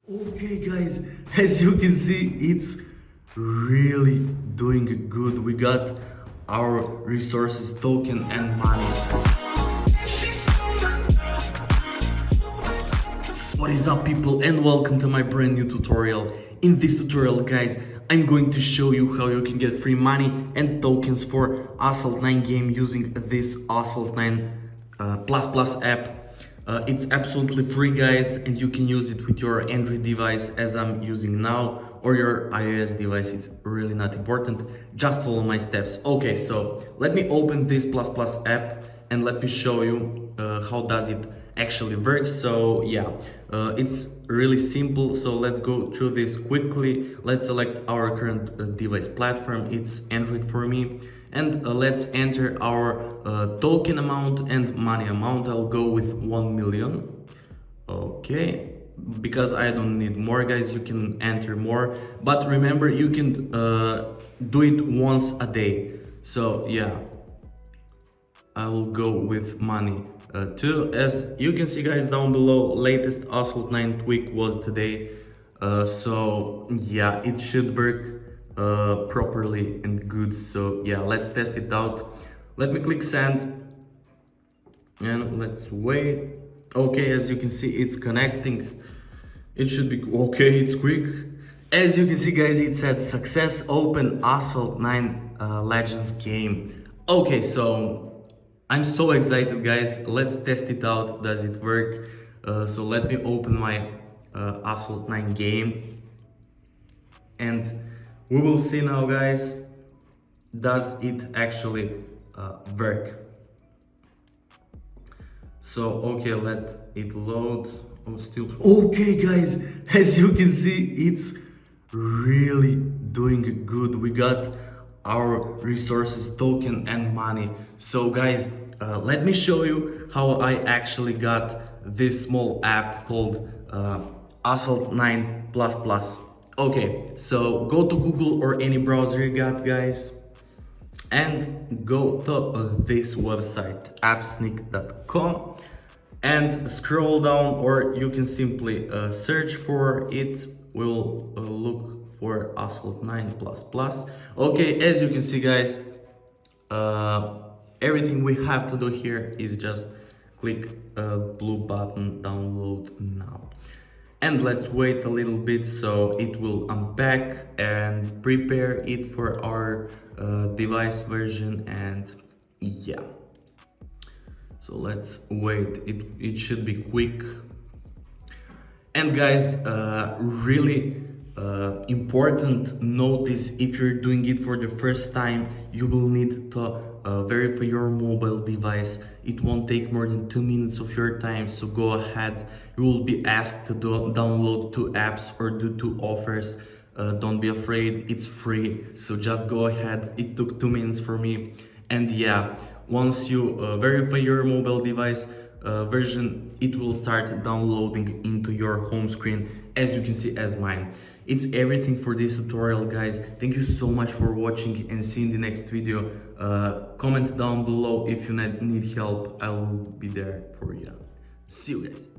Okay guys, as you can see, it's really doing good. We got our resources, token and money. What is up people, and welcome to my brand new tutorial. In this tutorial guys, I'm going to show you how you can get free money and tokens for Asphalt 9 game using this Asphalt 9 plus app. It's absolutely free guys, and you can use it with your Android device as I'm using now, or your iOS device. It's really not important, just follow my steps. Okay, so let me open this plus app and let me show you how does it actually work. So yeah, it's really simple, so let's go through this quickly. Let's select our current device platform, it's Android for me, and let's enter our token amount and money amount. I'll go with 1 million. Okay, because I don't need more guys, you can enter more, but remember you can do it once a day. So yeah, I will go with money too. As you can see guys down below, latest Asphalt 9 tweak was today, so yeah, it should work properly and good. So yeah, let's test it out. Let me click send and let's wait. Okay, as you can see, it's connecting. It should be okay, it's quick. As you can see guys, it said success, open Asphalt 9 Legends game. Okay, so I'm so excited guys, let's test it out. Does it work? So let me open my Asphalt 9 game and we will see now guys, does it actually work. So okay, let it load. Oh, still okay guys, as you can see, it's really doing good. We got our resources, token and money. So guys, let me show you how I actually got this small app called Asphalt 9 plus. Okay, so go to Google or any browser you got guys, and go to this website appsneak.com and scroll down, or you can simply search for it. We'll look for Asphalt 9 plus. Okay, as you can see guys, everything we have to do here is just click blue button, download now, and let's wait a little bit so it will unpack and prepare it for our device version. And yeah, so let's wait, it should be quick. And guys, really important notice, if you're doing it for the first time, you will need to verify your mobile device. It won't take more than 2 minutes of your time, so go ahead. You will be asked to download 2 apps or do 2 offers. Don't be afraid, it's free, so just go ahead. It took 2 minutes for me. And yeah, once you verify your mobile device version, it will start downloading into your home screen, as you can see as mine. It's everything for this tutorial guys. Thank you so much for watching, and see you in the next video. Comment down below if you need help, I will be there for you. See you guys.